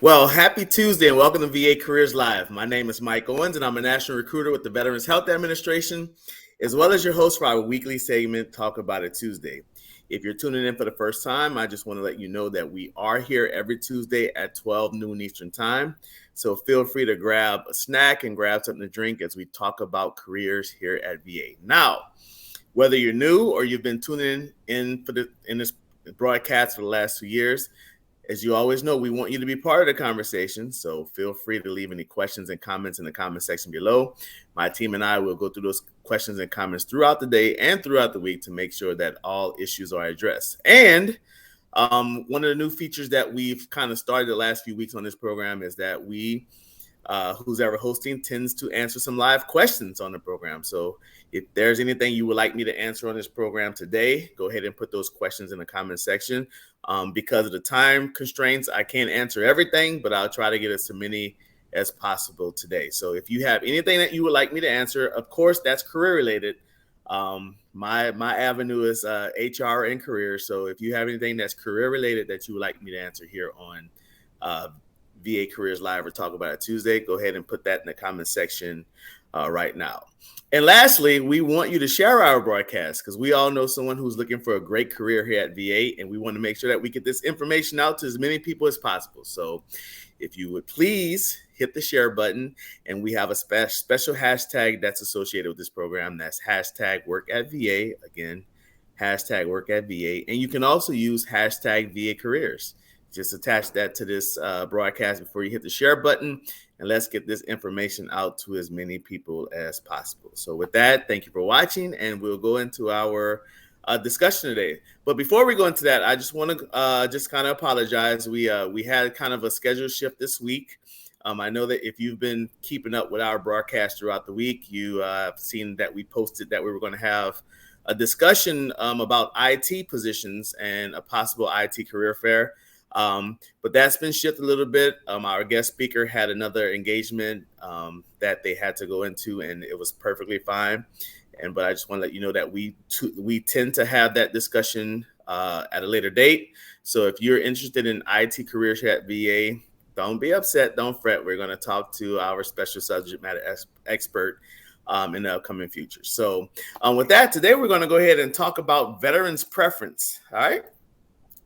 Well, happy Tuesday and welcome to VA Careers Live. My name is Mike Owens and I'm a national recruiter with the Veterans Health Administration, as well as your host for our weekly segment, Talk About It Tuesday. If you're tuning in for the first time, I just want to let you know that we are here every Tuesday at 12 noon Eastern Time. So feel free to grab a snack and grab something to drink as we talk about careers here at VA. Now, whether you're new or you've been tuning in in this broadcast for the last 2 years, as you always know, we want you to be part of the conversation. So feel free to leave any questions and comments in the comment section below. My team and I will go through those questions and comments throughout the day and throughout the week to make sure that all issues are addressed. And one of the new features that we've kind of started the last few weeks on this program is that who's ever hosting tends to answer some live questions on the program. So if there's anything you would like me to answer on this program today, go ahead and put those questions in the comment section. Because of the time constraints, I can't answer everything, but I'll try to get as many as possible today. So if you have anything that you would like me to answer, of course, that's career related. My avenue is HR and career. So if you have anything that's career related that you would like me to answer here on VA Careers Live or Talk About It Tuesday, go ahead and put that in the comment section right now. And lastly, we want you to share our broadcast because we all know someone who's looking for a great career here at VA, and we want to make sure that we get this information out to as many people as possible. So if you would please hit the share button, and we have a special hashtag that's associated with this program. That's hashtag work at VA. Again, hashtag work at VA. And you can also use hashtag VA careers. Just attach that to this broadcast before you hit the share button, and let's get this information out to as many people as possible. So with that, thank you for watching, and we'll go into our discussion today. But before we go into that, I just want to just kind of apologize. We had kind of a schedule shift this week. I know that if you've been keeping up with our broadcast throughout the week, you have seen that we posted that we were going to have a discussion about IT positions and a possible IT career fair. But that's been shifted a little bit. Our guest speaker had another engagement that they had to go into, and it was perfectly fine. But I just want to let you know that we tend to have that discussion at a later date. So if you're interested in IT careers here at VA, don't be upset, don't fret. We're going to talk to our special subject matter expert in the upcoming future. So with that, today we're going to go ahead and talk about veterans preference. All right.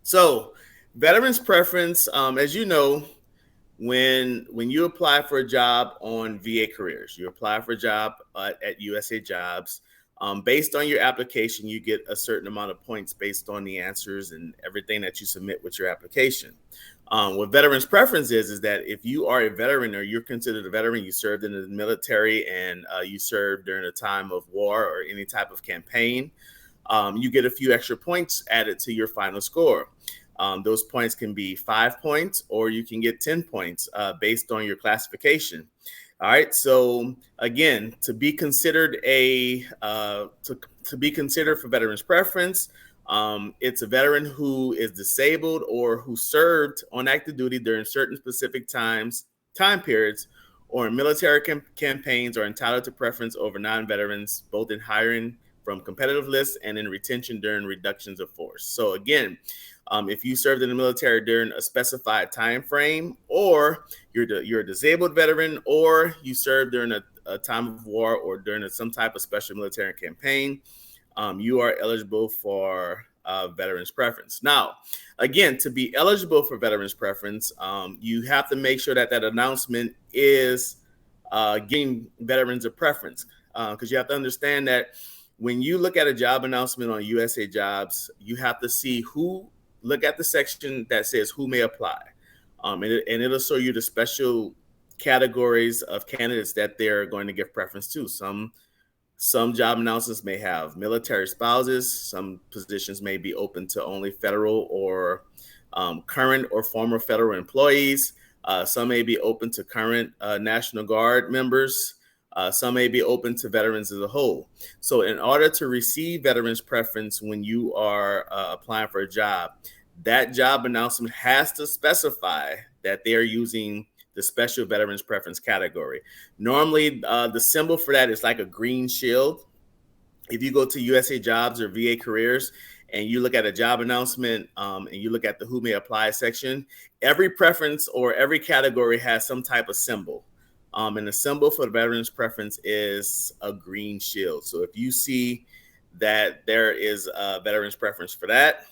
So veterans preference, as you know, when you apply for a job on VA Careers, you apply for a job at USA Jobs. Based on your application, you get a certain amount of points based on the answers and everything that you submit with your application. What veterans preference is that if you are a veteran or you're considered a veteran, you served in the military and you served during a time of war or any type of campaign, you get a few extra points added to your final score. Those points can be 5 points or you can get 10 points based on your classification. All right. So again, to be considered to be considered for veterans preference, it's a veteran who is disabled or who served on active duty during certain specific time periods, or in military campaigns are entitled to preference over non-veterans, both in hiring from competitive lists and in retention during reductions of force. So again, if you served in the military during a specified time frame, or you're a disabled veteran, or you served during a time of war or during some type of special military campaign, you are eligible for veterans preference. Now, again, to be eligible for veterans preference, you have to make sure that announcement is giving veterans a preference, because you have to understand that when you look at a job announcement on USA Jobs, you have to see look at the section that says who may apply. And it'll show you the special categories of candidates that they're going to give preference to. Some job announcements may have military spouses. Some positions may be open to only federal or current or former federal employees. Some may be open to current National Guard members. Some may be open to veterans as a whole. So in order to receive veterans preference when you are applying for a job, that job announcement has to specify that they are using the special veterans preference category. Normally, the symbol for that is like a green shield. If you go to USA Jobs or VA Careers and you look at a job announcement, and you look at the who may apply section, every preference or every category has some type of symbol. And the symbol for the veterans preference is a green shield. So if you see that there is a veterans preference for that,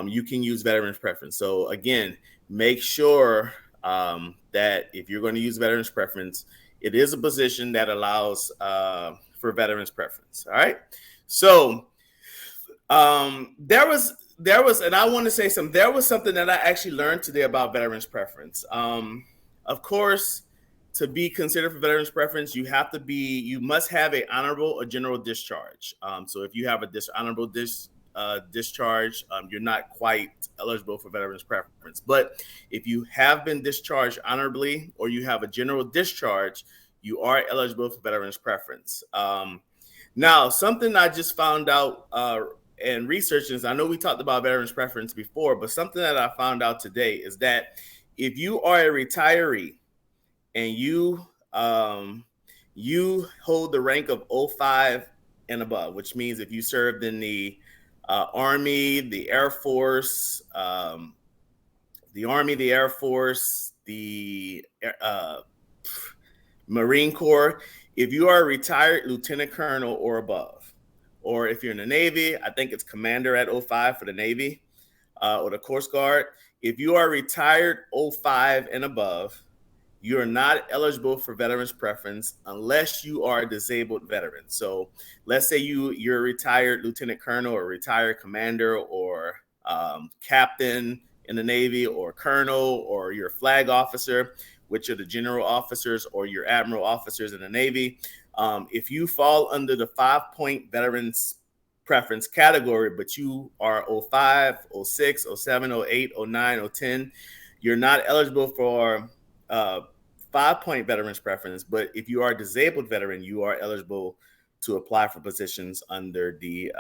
you can use veterans preference. So again, make sure that if you're going to use veterans preference, it is a position that allows for veterans preference. All right. So there was, and I want to say something. There was something that I actually learned today about veterans preference. Of course, to be considered for veterans preference, you must have a honorable or general discharge. So if you have a dishonorable discharge, you're not quite eligible for veterans preference. But if you have been discharged honorably or you have a general discharge, you are eligible for veterans preference. Now, something I just found out and researching, I know we talked about veterans preference before, but something that I found out today is that if you are a retiree and you hold the rank of 05 and above, which means if you served in the Army, the Air Force, the Marine Corps, if you are a retired lieutenant colonel or above, or if you're in the Navy, I think it's commander at 05 for the Navy, or the Coast Guard. If you are retired 05 and above, you're not eligible for veterans preference unless you are a disabled veteran. So let's say you're a retired lieutenant colonel or retired commander or captain in the Navy or colonel, or you're a flag officer, which are the general officers, or your admiral officers in the Navy. If you fall under the 5-point veterans preference category, but you are 05, 06, 07, 08, 09, 010, you're not eligible for 5-point veterans preference. But if you are a disabled veteran, you are eligible to apply for positions under the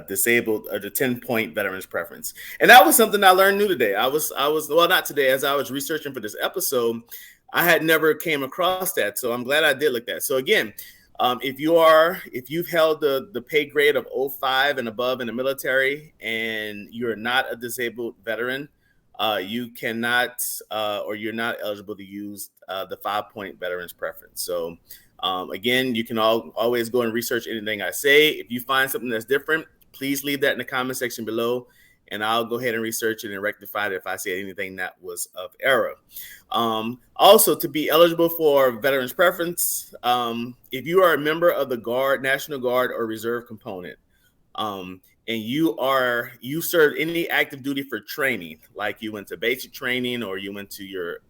disabled or the 10-point veterans preference. And that was something I learned new today. I was well, not today, as I was researching for this episode, I had never came across that. So I'm glad I did look that. So again, if you've held the pay grade of 05 and above in the military and you're not a disabled veteran, you cannot or you're not eligible to use the 5-point veterans preference. So again, you can always go and research anything I say. If you find something that's different, please leave that in the comment section below, and I'll go ahead and research it and rectify it if I say anything that was of error. Also, to be eligible for veterans preference, if you are a member of the Guard, National Guard, or Reserve component, and you served any active duty for training, like you went to basic training or you went to your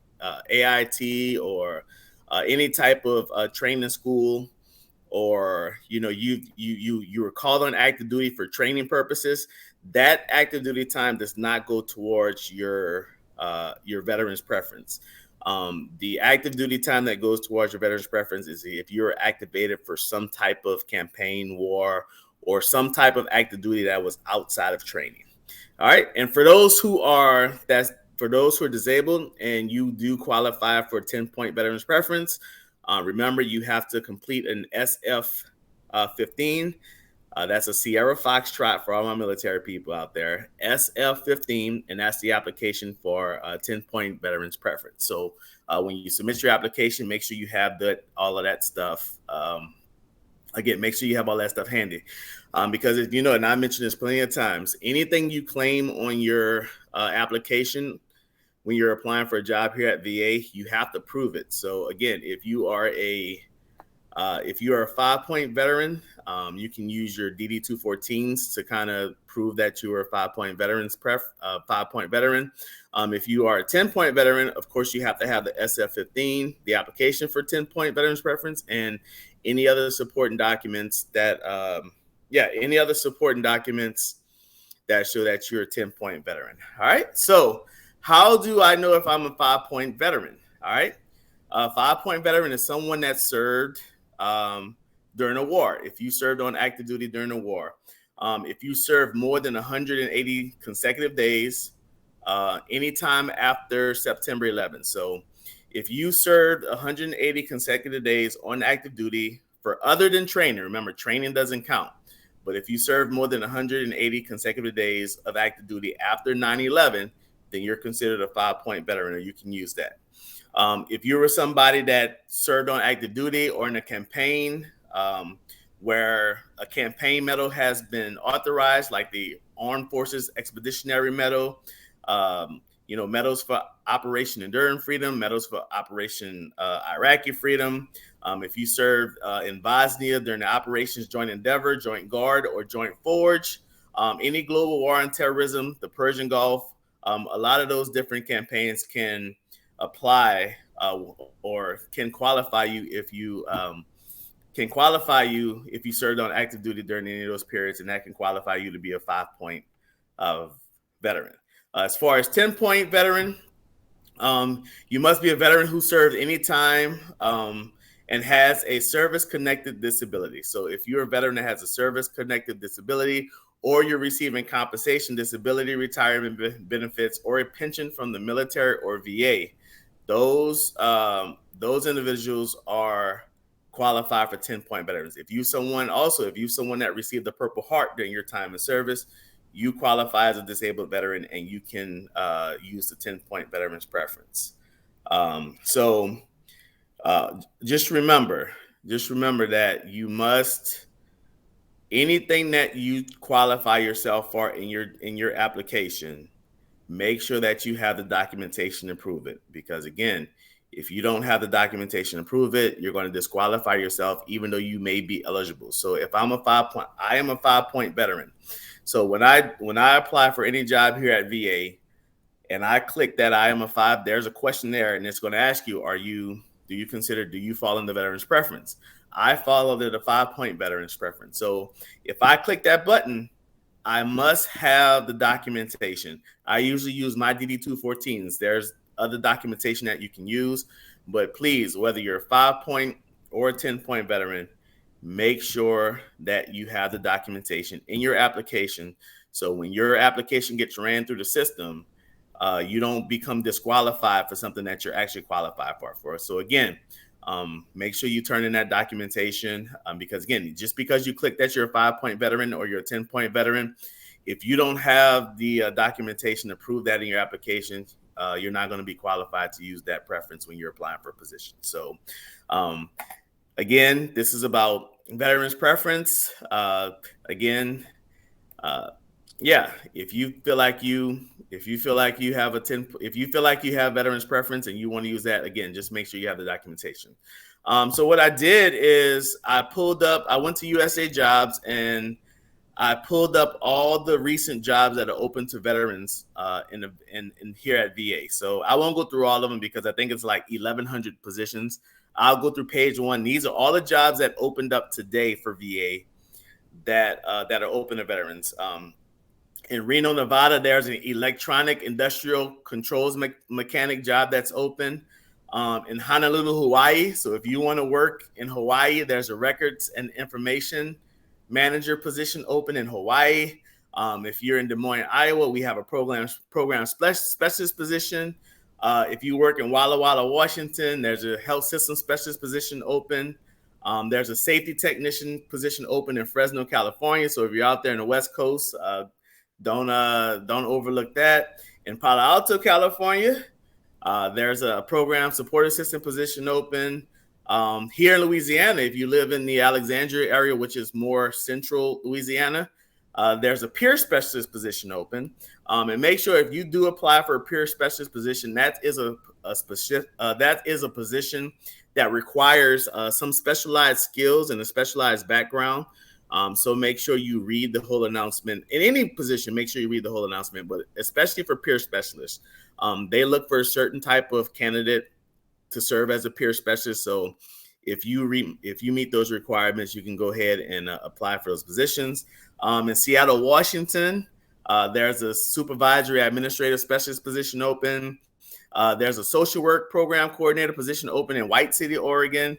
AIT or any type of training school, or you were called on active duty for training purposes, that active duty time does not go towards your veterans preference. The active duty time that goes towards your veterans preference is if you're activated for some type of campaign, war, or some type of active duty that was outside of training. All right. And for those who are disabled and you do qualify for 10-point veterans preference, remember you have to complete an SF-15. That's a Sierra Foxtrot for all my military people out there. SF-15, and that's the application for 10-point veterans preference. So when you submit your application, make sure you have all of that stuff. Again, make sure you have all that stuff handy, because if you know, and I mentioned this plenty of times, anything you claim on your application when you're applying for a job here at VA, you have to prove it. So again, if you are a 5-point veteran, you can use your DD-214s to kind of prove that you are a 5-point veteran. If you are a 10-point veteran, of course, you have to have the SF-15, the application for 10-point veterans preference, and any other supporting documents that show that you're a 10-point veteran. All right. So how do I know if I'm a 5-point veteran? All right. A 5-point veteran is someone that served during a war. If you served on active duty during a war, if you served more than 180 consecutive days, anytime after September 11th. So if you served 180 consecutive days on active duty for other than training, remember, training doesn't count. But if you served more than 180 consecutive days of active duty after 9/11, then you're considered a 5-point veteran, or you can use that. If you were somebody that served on active duty or in a campaign where a campaign medal has been authorized, like the Armed Forces Expeditionary Medal, medals for Operation Enduring Freedom, medals for Operation Iraqi Freedom. If you served in Bosnia during the operations Joint Endeavor, Joint Guard, or Joint Forge, any global war on terrorism, the Persian Gulf, a lot of those different campaigns can apply or can qualify you if you served on active duty during any of those periods, and that can qualify you to be a 5-point veteran. As far as 10-point veteran, you must be a veteran who served any time and has a service-connected disability. So if you're a veteran that has a service-connected disability, or you're receiving compensation, disability, retirement benefits, or a pension from the military or VA, those individuals are qualified for 10-point veterans. If you're someone that received the Purple Heart during your time of service, you qualify as a disabled veteran, and you can use the 10-point veterans preference. Just remember that you must, anything that you qualify yourself for in your application, make sure that you have the documentation to prove it. Because again, if you don't have the documentation to prove it, you're going to disqualify yourself, even though you may be eligible. So if I am a 5-point veteran. So when I apply for any job here at VA and I click that I am a 5, there's a question there, and it's going to ask you, do you fall in the veterans preference? I fall under the 5-point veterans preference. So if I click that button, I must have the documentation. I usually use my DD-214s. There's other documentation that you can use, but please, whether you're a 5-point or a 10-point veteran, make sure that you have the documentation in your application. So when your application gets ran through the system, you don't become disqualified for something that you're actually qualified for. So again, make sure you turn in that documentation, because again, just because you click that you're a 5-point veteran or you're a 10-point veteran, if you don't have the documentation to prove that in your application, you're not going to be qualified to use that preference when you're applying for a position. So again, this is about veterans preference. If you feel like you have veterans preference and you want to use that, again, just make sure you have the documentation. So what I did is I went to USA Jobs and I pulled up all the recent jobs that are open to veterans in here at VA. So I won't go through all of them because I think it's like 1,100 positions. I'll go through page 1. These are all the jobs that opened up today for VA that are open to veterans. In Reno, Nevada, there's an electronic industrial controls mechanic job that's open. In Honolulu, Hawaii. So if you want to work in Hawaii, there's a records and information manager position open in Hawaii. If you're in Des Moines, Iowa, we have a program specialist position. If you work in Walla Walla, Washington, there's a health system specialist position open. There's a safety technician position open in Fresno, California. So if you're out there in the West Coast, don't overlook that. In Palo Alto, California, there's a program support assistant position open. Here in Louisiana, if you live in the Alexandria area, which is more central Louisiana, there's a peer specialist position open. And make sure if you do apply for a peer specialist position, that is a position that requires some specialized skills and a specialized background. So make sure you read the whole announcement. In any position, make sure you read the whole announcement, but especially for peer specialists, they look for a certain type of candidate to serve as a peer specialist. So if you meet those requirements, you can go ahead and apply for those positions. In Seattle, Washington, there's a supervisory administrative specialist position open. There's a social work program coordinator position open in White City, Oregon.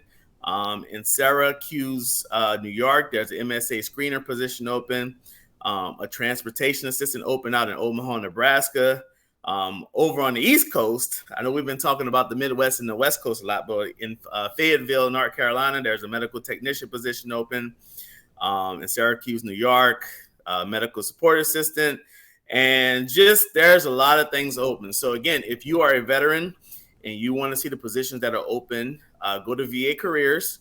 In Syracuse, New York, there's an MSA screener position open. A transportation assistant open out in Omaha, Nebraska. Over on the East Coast, I know we've been talking about the Midwest and the West Coast a lot, but in Fayetteville, North Carolina, there's a medical technician position open. in Syracuse, New York, medical support assistant, and just there's a lot of things open. So again, if you are a veteran and you want to see the positions that are open, go to VA Careers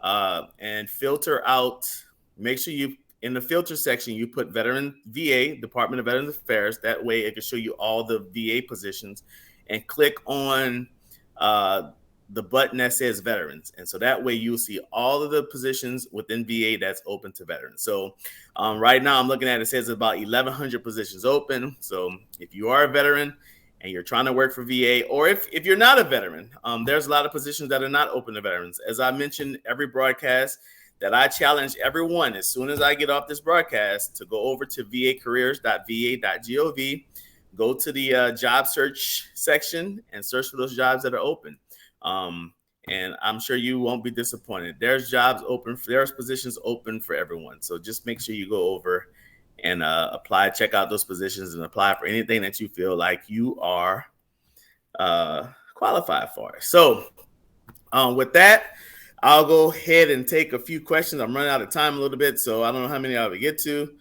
and filter out. Make sure you in the filter section you put Veteran VA, Department of Veterans Affairs. That way, it can show you all the VA positions, and click on the button that says Veterans, and so that way you'll see all of the positions within VA that's open to veterans. So right now I'm looking at it says about 1,100 positions open. So if you are a veteran and you're trying to work for VA, or if you're not a veteran, there's a lot of positions that are not open to veterans. As I mentioned every broadcast, that I challenge everyone as soon as I get off this broadcast to go over to vacareers.va.gov, go to the job search section and search for those jobs that are open. And I'm sure you won't be disappointed. There's jobs open, there's positions open for everyone. So just make sure you go over and apply, check out those positions and apply for anything that you feel like you are qualified for. So with that, I'll go ahead and take a few questions. I'm running out of time a little bit, so I don't know how many I'll get to.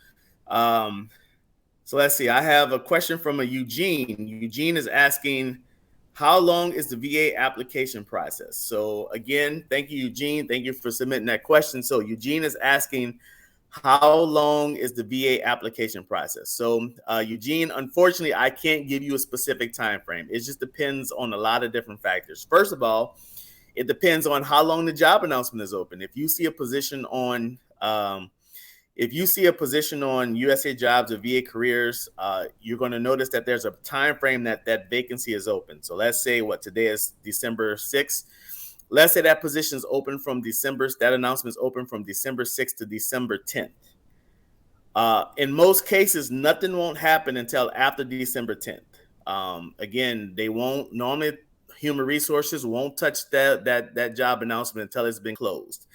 So let's see. I have a question from a Eugene. Eugene is asking, how long is the VA application process? So again, thank you, Eugene. Thank you for submitting that question. So Eugene is asking, how long is the VA application process? So Eugene, unfortunately, I can't give you a specific time frame. It just depends on a lot of different factors. First of all, it depends on how long the job announcement is open. If you see a position on USA Jobs or VA Careers, you're going to notice that there's a time frame that vacancy is open. So let's say today is December 6th. Let's say that position is open from that announcement is open from December 6th to December 10th. In most cases, nothing won't happen until after December 10th. Again, they won't normally. Human Resources won't touch that job announcement until it's been closed.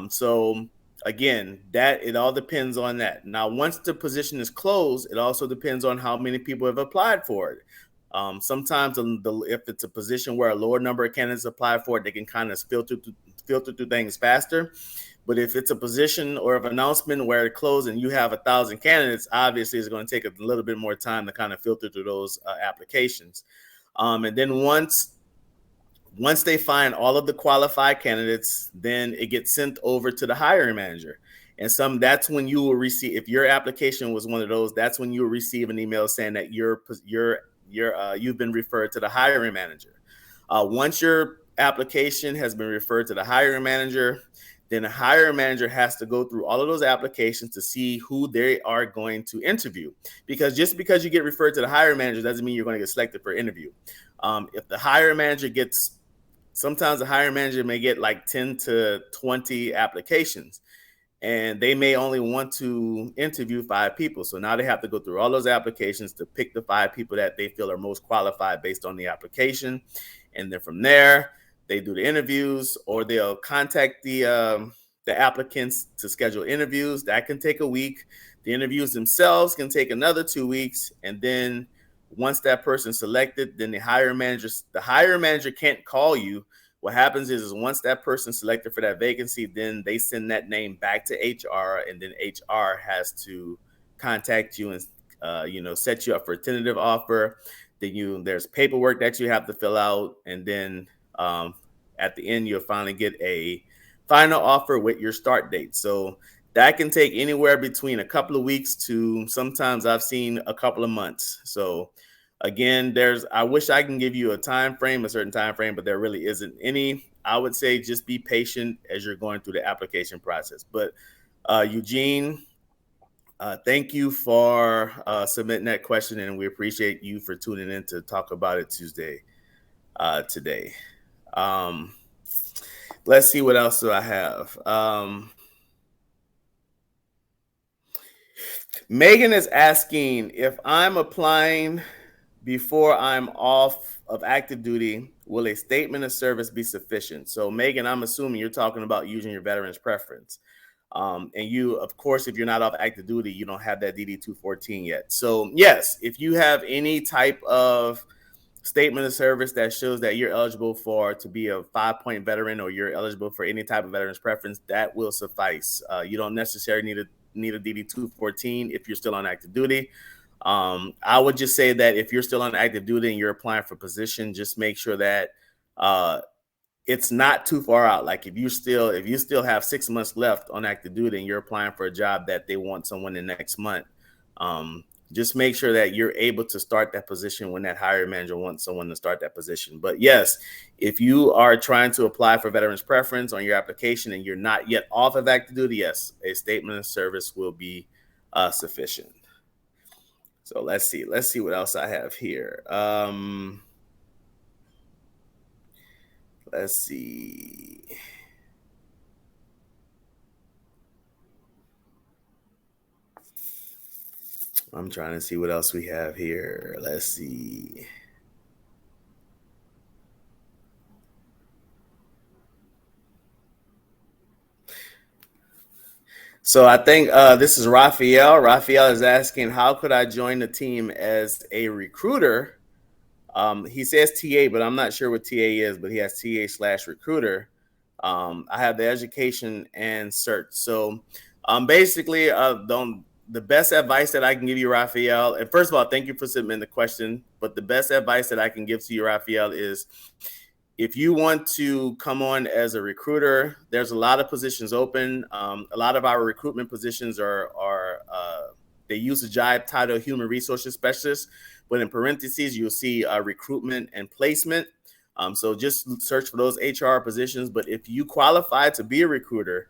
So again, it all depends on that. Now, once the position is closed, it also depends on how many people have applied for it. Sometimes if it's a position where a lower number of candidates apply for it, they can kind of filter through things faster. But if it's a position or an announcement where it closed and you have 1,000 candidates, obviously it's going to take a little bit more time to kind of filter through those applications. And then once they find all of the qualified candidates, then it gets sent over to the hiring manager. And that's when you will receive, if your application was one of those, that's when you will receive an email saying that you've been referred to the hiring manager. Once your application has been referred to the hiring manager, then the hiring manager has to go through all of those applications to see who they are going to interview. Because just because you get referred to the hiring manager doesn't mean you're going to get selected for interview. If the hiring manager sometimes the hiring manager may get like 10 to 20 applications, and they may only want to interview 5 people. So now they have to go through all those applications to pick the 5 people that they feel are most qualified based on the application. And then from there, they do the interviews, or they'll contact the applicants to schedule interviews. That can take a week. The interviews themselves can take another 2 weeks. And then once that person's selected, then the hiring manager can't call you. What happens is once that person's selected for that vacancy, then they send that name back to HR, and then HR has to contact you and set you up for a tentative offer. Then there's paperwork that you have to fill out, and then at the end, you'll finally get a final offer with your start date. So that can take anywhere between a couple of weeks to sometimes I've seen a couple of months. So again, I wish I can give you a certain time frame, but there really isn't any. I would say just be patient as you're going through the application process. But Eugene, thank you for submitting that question, and we appreciate you for tuning in to talk about it today. Let's see what else do I have. Megan is asking, if I'm applying before I'm off of active duty, will a statement of service be sufficient? So Megan, I'm assuming you're talking about using your veteran's preference. And you, of course, if you're not off active duty, you don't have that DD-214 yet. So yes, if you have any type of statement of service that shows that you're eligible to be a 5-point veteran, or you're eligible for any type of veteran's preference, that will suffice. You don't necessarily need a DD 214 if you're still on active duty. I would just say that if you're still on active duty and you're applying for position, just make sure that it's not too far out. Like if you still have 6 months left on active duty and you're applying for a job that they want someone in next month, just make sure that you're able to start that position when that hiring manager wants someone to start that position. But yes, if you are trying to apply for veterans preference on your application and you're not yet off of active duty, yes, a statement of service will be sufficient. So let's see what else I have here. Let's see. I'm trying to see what else we have here. Let's see. So I think this is Raphael. Raphael is asking, how could I join the team as a recruiter? He says TA, but I'm not sure what TA is, but he has TA/recruiter. I have the education and cert. So basically, the best advice that I can give you, Raphael, and first of all, thank you for submitting the question, but the best advice that I can give to you, Raphael, is if you want to come on as a recruiter, there's a lot of positions open. A lot of our recruitment positions they use the job title human resources specialist, but in parentheses, you'll see recruitment and placement. So just search for those HR positions. But if you qualify to be a recruiter,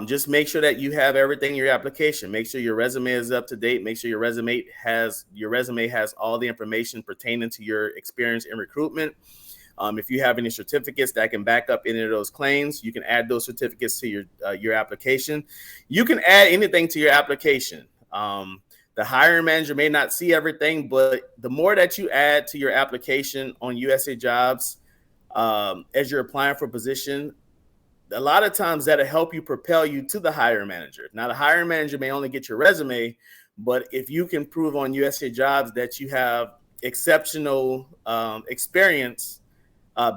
just make sure that you have everything in your application. Make sure your resume is up to date. Make sure your resume has all the information pertaining to your experience in recruitment. If you have any certificates that can back up any of those claims, you can add those certificates to your application. You can add anything to your application. The hiring manager may not see everything, but the more that you add to your application on USA Jobs as you're applying for a position, a lot of times that'll help you propel you to the hiring manager. Now, the hiring manager may only get your resume, but if you can prove on USA Jobs that you have exceptional experience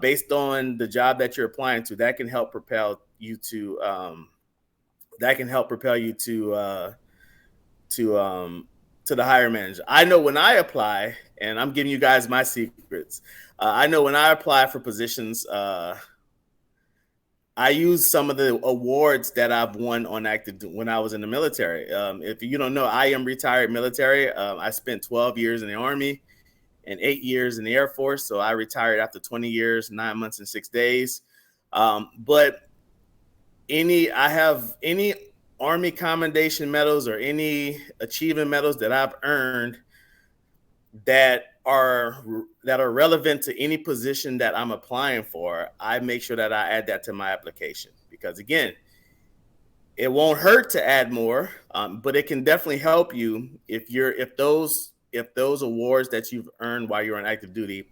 based on the job that you're applying to, that can help propel you to the hiring manager. I know when I apply, and I'm giving you guys my secrets. I know when I apply for positions, I use some of the awards that I've won on active when I was in the military. If you don't know, I am retired military. I spent 12 years in the Army and 8 years in the Air Force. So I retired after 20 years, 9 months and 6 days. But I have any Army commendation medals or any achievement medals that I've earned that are relevant to any position that I'm applying for. I make sure that I add that to my application, because again, it won't hurt to add more, but it can definitely help you if those awards that you've earned while you're on active duty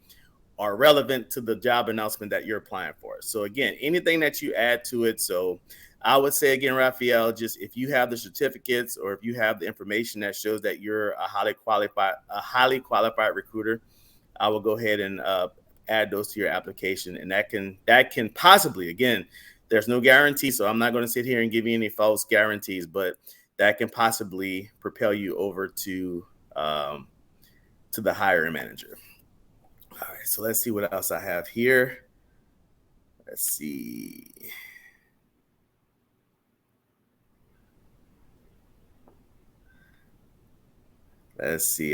are relevant to the job announcement that you're applying for. So again, anything that you add to it. So I would say again, Raphael, just if you have the certificates or if you have the information that shows that you're a highly qualified recruiter, I will go ahead and add those to your application. And that can possibly, again, there's no guarantee, so I'm not going to sit here and give you any false guarantees, but that can possibly propel you over to the hiring manager. All right, so let's see what else I have here. Let's see.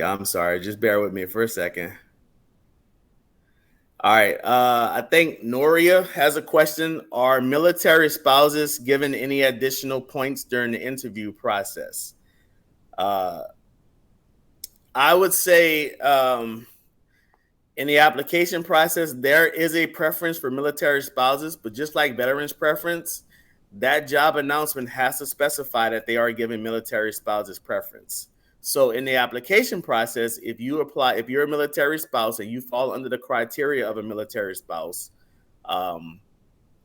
I'm sorry. Just bear with me for a second. All right. I think Noria has a question. Are military spouses given any additional points during the interview process? I would say in the application process, there is a preference for military spouses, but just like veterans preference, that job announcement has to specify that they are giving military spouses preference. So in the application process, if you're a military spouse and you fall under the criteria of a military spouse,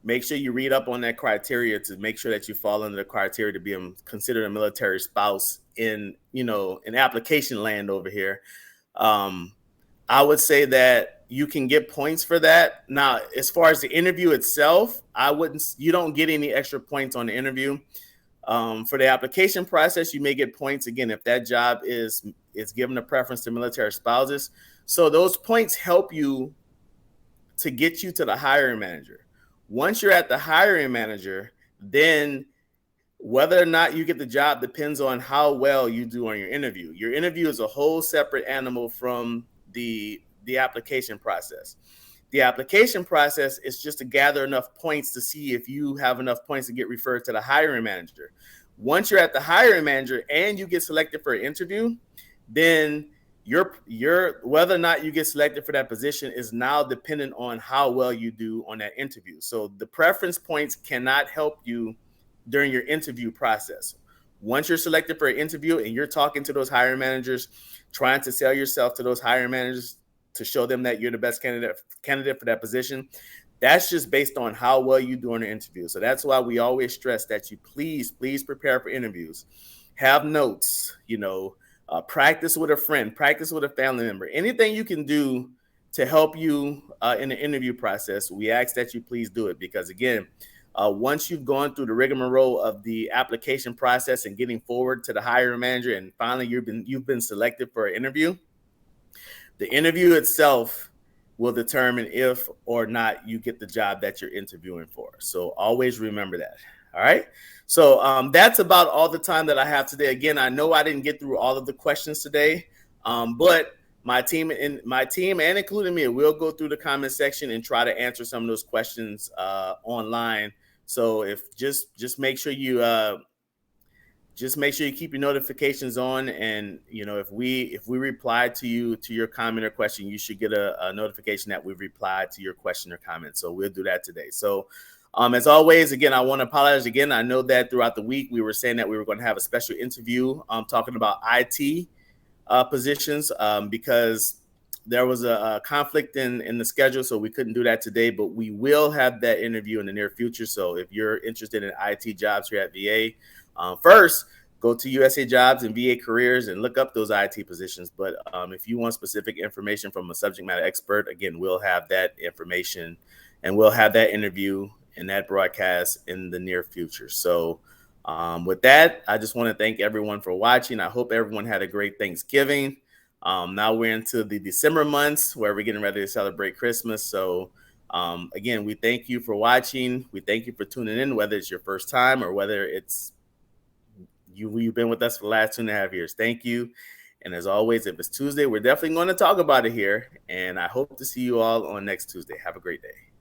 make sure you read up on that criteria to make sure that you fall under the criteria to be considered a military spouse in application land over here. I would say that you can get points for that. Now, as far as the interview itself, you don't get any extra points on the interview. For the application process, you may get points again if that job is given a preference to military spouses. So those points help you to get you to the hiring manager. Once you're at the hiring manager, then whether or not you get the job depends on how well you do on your interview. Your interview is a whole separate animal from the application process. The application process is just to gather enough points to see if you have enough points to get referred to the hiring manager. Once you're at the hiring manager and you get selected for an interview, then your whether or not you get selected for that position is now dependent on how well you do on that interview. So the preference points cannot help you during your interview process. Once you're selected for an interview and you're talking to those hiring managers, trying to sell yourself to those hiring managers to show them that you're the best candidate for that position, that's just based on how well you do in the interview. So that's why we always stress that you please prepare for interviews. Have notes, practice with a friend, practice with a family member, anything you can do to help you in the interview process. We ask that you please do it because, again, once you've gone through the rigmarole of the application process and getting forward to the hiring manager, and finally you've been selected for an interview, the interview itself will determine if or not you get the job that you're interviewing for. So always remember that. All right. So that's about all the time that I have today. Again, I know I didn't get through all of the questions today, but my team and including me, we'll go through the comment section and try to answer some of those questions online. So if just make sure you keep your notifications on, and if we reply to your comment or question, you should get a notification that we've replied to your question or comment. So we'll do that today. So as always, again, I want to apologize again. I know that throughout the week we were saying that we were going to have a special interview talking about IT positions because there was a conflict in the schedule, so we couldn't do that today, but we will have that interview in the near future. So if you're interested in IT jobs here at VA, first, go to USA Jobs and VA Careers and look up those IT positions. But if you want specific information from a subject matter expert, again, we'll have that information and we'll have that interview and that broadcast in the near future. So with that, I just want to thank everyone for watching. I hope everyone had a great Thanksgiving. Now we're into the December months where we're getting ready to celebrate Christmas. So again, we thank you for watching. We thank you for tuning in, whether it's your first time or whether it's you've been with us for the last 2.5 years. Thank you. And as always, if it's Tuesday, we're definitely going to talk about it here. And I hope to see you all on next Tuesday. Have a great day.